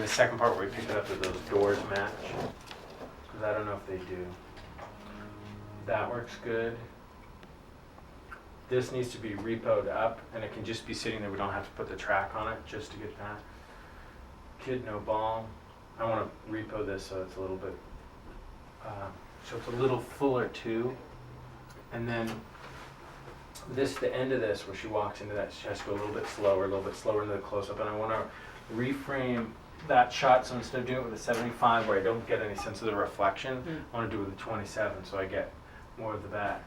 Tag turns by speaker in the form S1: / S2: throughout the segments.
S1: the second part where we pick it up that those doors match, because I don't know if they do. That works good. This needs to be repoed up, and it can just be sitting there. We don't have to put the track on it just to get that. Kid, no ball. I want to repo this so it's a little bit, so it's a little fuller too. And then this, the end of this, where she walks into that, she has to go a little bit slower into the close-up. And I want to reframe that shot, so instead of doing it with a 75 where I don't get any sense of the reflection, I want to do it with a 27 so I get more of the back.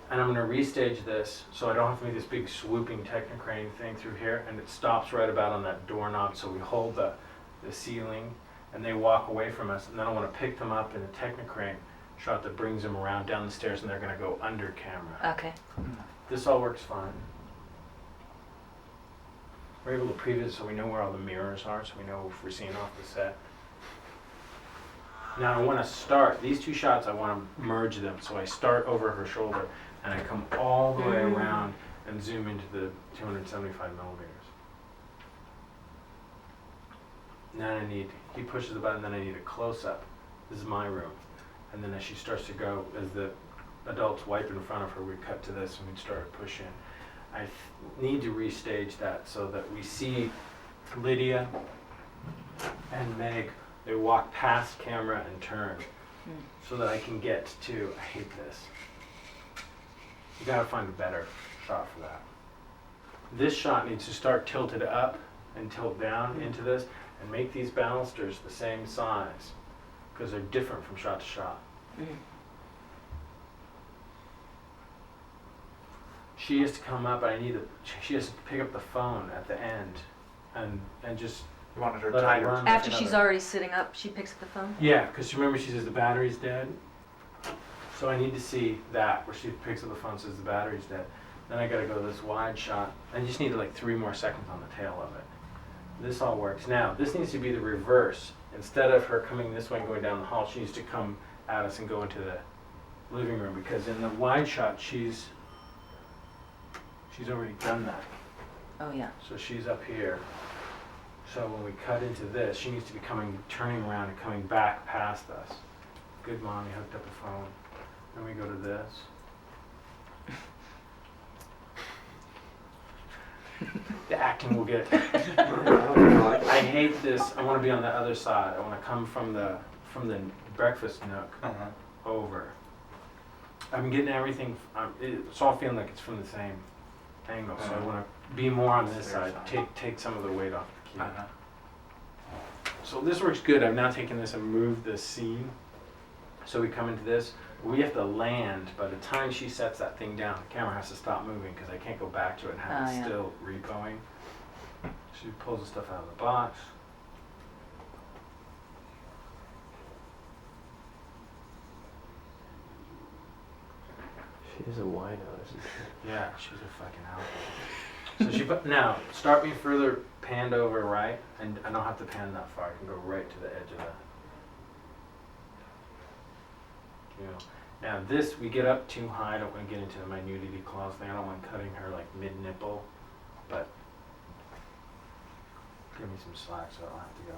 S1: And I'm going to restage this so I don't have to make this big swooping Technocrane thing through here, and it stops right about on that doorknob, so we hold the ceiling and they walk away from us, and then I want to pick them up in a Technocrane shot that brings them around down the stairs, and they're going to go under camera.
S2: Okay.
S1: This all works fine. We're able to previs so we know where all the mirrors are, so we know if we're seeing off the set. Now I want to start, these two shots I want to merge them, so I start over her shoulder and I come all the way around and zoom into the 275 millimeters. Now I need, he pushes the button, then I need a close-up. This is my room. And then as she starts to go, as the adults wipe in front of her, we cut to this and we'd start to push in. I need to restage that so that we see Lydia and Meg, they walk past camera and turn, so that I can get to, I hate this. You gotta find a better shot for that. This shot needs to start tilted up and tilt down into this, and make these balusters the same size, because they're different from shot to shot. She has to come up, and she has to pick up the phone at the end, and just
S3: You wanted her
S1: let it
S3: tighter.
S1: run.
S2: After she's already sitting up, she picks up the phone?
S1: Yeah, because remember she says the battery's dead. So I need to see that, where she picks up the phone and says the battery's dead. Then I gotta go to this wide shot. I just need like 3 more seconds on the tail of it. This all works. Now, this needs to be the reverse. Instead of her coming this way and going down the hall, she needs to come at us and go into the living room, because in the wide shot, she's already done that.
S2: Oh, yeah.
S1: So she's up here. So when we cut into this, she needs to be turning around and coming back past us. Good mommy hooked up a phone. Then we go to this. The acting will get. I hate this. I want to be on the other side. I want to come from the breakfast nook over. I'm getting everything. It's all feeling like it's from the same angle. So I want to be more on this side. Take some of the weight off the key. So this works good. I've now taken this and moved the scene. So we come into this. We have to land. By the time she sets that thing down, the camera has to stop moving because I can't go back to it and have it still repoing. She pulls the stuff out of the box.
S4: She's a wino, isn't she?
S1: Yeah, she's a fucking outfit. So she now start me further panned over right, and I don't have to pan that far. I can go right to the edge of the. You know. Now this, we get up too high. I don't want to get into the minutity clause thing. I don't want cutting her like mid-nipple, but give me some slack so I don't have to go.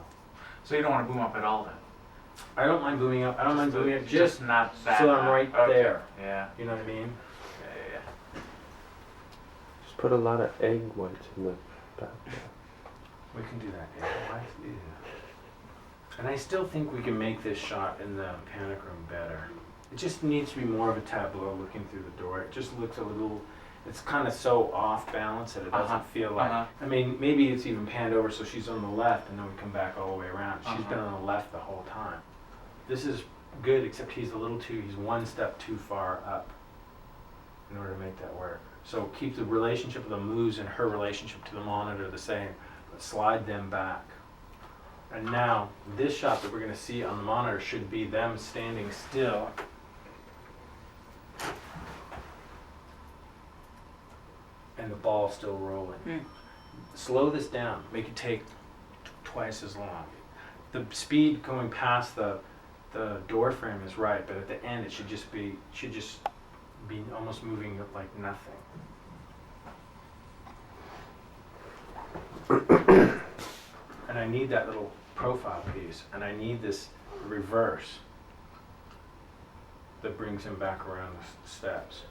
S3: So you don't want to boom up at all then?
S1: I don't mind booming up. I don't mind booming up just
S3: not that
S1: so I'm
S3: high.
S1: right
S3: Okay.
S1: there.
S3: Yeah.
S1: You know what I mean?
S3: Yeah.
S4: Just put a lot of egg whites in the back.
S1: We can do that. Yeah. And I still think we can make this shot in the panic room better. It just needs to be more of a tableau looking through the door. It just looks a little, it's kind of so off balance that it doesn't feel like, I mean, maybe it's even panned over so she's on the left and then we come back all the way around. She's been on the left the whole time. This is good, except he's one step too far up in order to make that work. So keep the relationship of the moves and her relationship to the monitor the same, but slide them back. And now, this shot that we're going to see on the monitor should be them standing still. And the ball still rolling. Slow this down, make it take twice as long. The speed going past the door frame is right, but at the end it should just be almost moving like nothing. And I need that little profile piece, and I need this reverse that brings him back around the steps.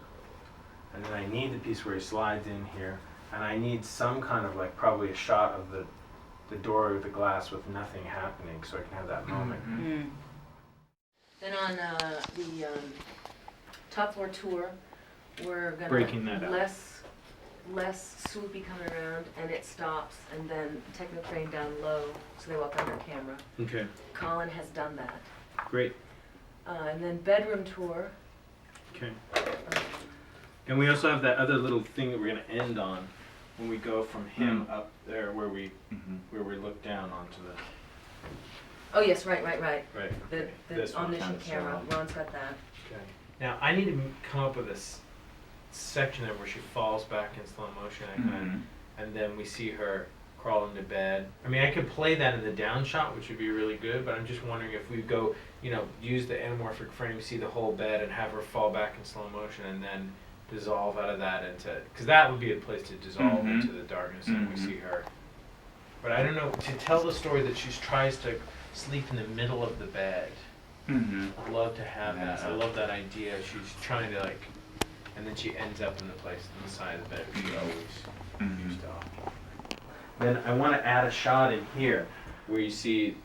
S1: And then I need the piece where he slides in here, and I need some kind of like probably a shot of the door with the glass with nothing happening, so I can have that moment.
S2: Mm. Then on the top floor tour, we're gonna
S1: Breaking that up.
S2: less swoopy coming around, and it stops, and then techno-crane down low, so they walk under camera.
S1: Okay,
S2: Colin has done that.
S1: great.
S2: And then bedroom tour.
S1: Okay.
S2: um,
S1: And we also have that other little thing that we're gonna end on when we go from him up there where we look down onto the
S2: Oh yes, right.
S1: right.
S2: The
S1: This one.
S2: omniscient camera. Ron's got that.
S1: Okay. Now I need to come up with this section there where she falls back in slow motion, and then we see her crawl into bed. I mean, I could play that in the down shot, which would be really good, but I'm just wondering if we go, use the anamorphic frame, see the whole bed, and have her fall back in slow motion, and then dissolve out of that into, because that would be a place to dissolve into the darkness, and we see her. But I don't know, to tell the story that she tries to sleep in the middle of the bed. I'd love to have that. I love that idea. She's trying to and then she ends up in the place on the side of the bed where she always used to. Then I want to add a shot in here where you see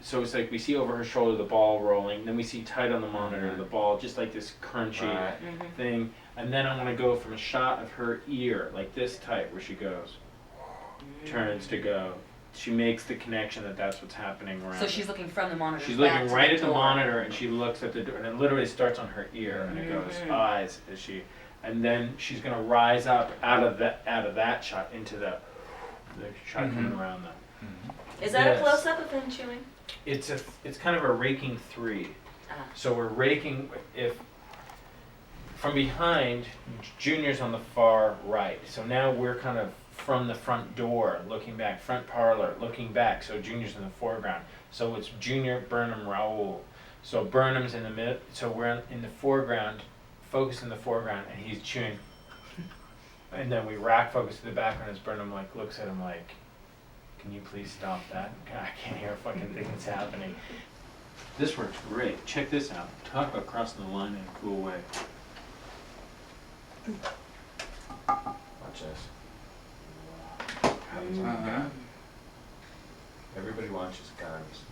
S1: so it's like we see over her shoulder the ball rolling, then we see tight on the monitor the ball, just like this crunchy thing, and then I want to go from a shot of her ear, like this tight where she goes, turns to go. She makes the connection that that's what's happening around.
S2: So she's looking from the monitor.
S1: She's
S2: back
S1: looking
S2: to
S1: right at the
S2: door.
S1: monitor, and she looks at the door, and it literally starts on her ear, and it goes eyes as she, and then she's gonna rise up out of that shot into the shot coming around that.
S2: Is that
S1: Yes.
S2: a close up of him chewing?
S1: It's kind of a raking 3.
S2: Ah.
S1: So we're raking from behind. Junior's on the far right. So now we're kind of from the front door looking back, front parlor looking back. So Junior's in the foreground. So it's Junior, Burnham, Raoul. So Burnham's in the mid. So we're in the foreground, focus in the foreground, and he's chewing. And then we rack focus to the background as Burnham looks at him like, "Can you please stop that? I can't hear a fucking thing that's happening." This works great. Check this out. Talk about crossing the line in a cool way. Watch this. Everybody watches guns.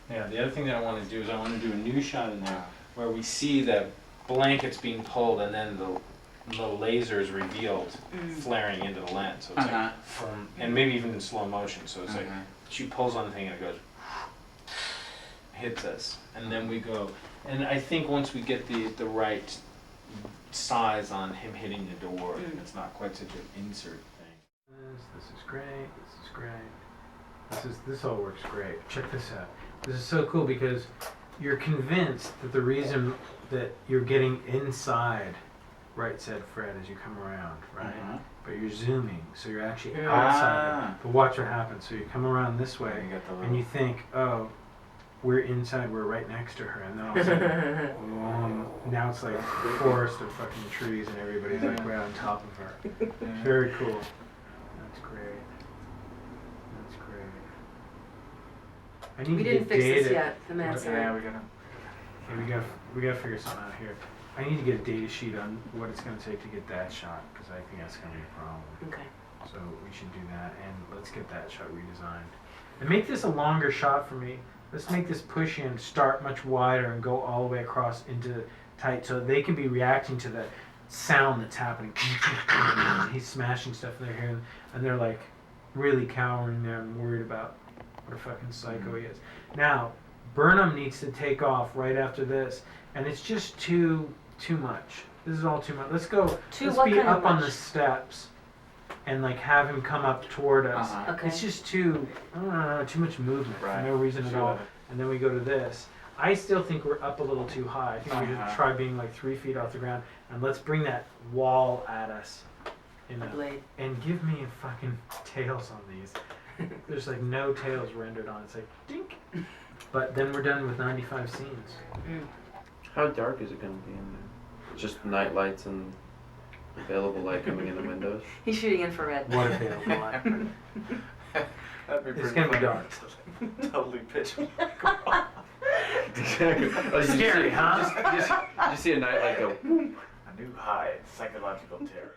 S1: Yeah, the other thing that I want to do is I want to do a new shot in there where we see the blankets being pulled and then the laser is revealed flaring into the lens. So it's like and maybe even in slow motion. So it's like she pulls on the thing and it goes, hits us, and then we go. And I think once we get the right size on him hitting the door, it's not quite such an insert thing. This is great. This is great. This all works great. Check this out. This is so cool because you're convinced that the reason that you're getting inside, right, said Fred, as you come around, right? But you're zooming, so you're actually outside. But watch what happens. So you come around this way, and you think, oh, we're inside, we're right next to her, and then all of a sudden, now it's like a forest of fucking trees, and everybody's like right on top of her. Very cool. That's great. That's great. I need
S2: We
S1: to
S2: didn't
S1: get
S2: fix this
S1: data.
S2: yet. The man side.
S3: Yeah, we gotta.
S1: Okay, we gotta figure something out here. I need to get a data sheet on what it's gonna take to get that shot, because I think that's gonna be a problem.
S2: Okay.
S1: So we should do that, and let's get that shot redesigned. And make this a longer shot for me. Let's make this push in, start much wider, and go all the way across into tight, so they can be reacting to the sound that's happening. He's smashing stuff in their hair, and they're like really cowering there and worried about what a fucking psycho he is. Now, Burnham needs to take off right after this, and it's just too much. This is all too much. Let's go. Let's be up on the steps and like have him come up toward us.
S2: Okay.
S1: It's just too much movement for no reason at all. And then we go to this. I still think we're up a little too high. I think we should try being like 3 feet off the ground, and let's bring that wall at us.
S2: Blade.
S1: And give me a fucking tails on these. There's like no tails rendered on. It's like dink. But then we're done with 95 scenes.
S4: How dark is it going to be in there? Just night lights and... Available light coming in the windows.
S2: He's shooting infrared.
S5: What available light?
S3: That'd be
S5: It's
S3: pretty
S5: gonna be
S3: funny.
S5: dark.
S3: Totally pitch black.
S4: Exactly. Oh,
S5: Scary, huh?
S4: Did you see a night like go?
S3: A new high in psychological terror.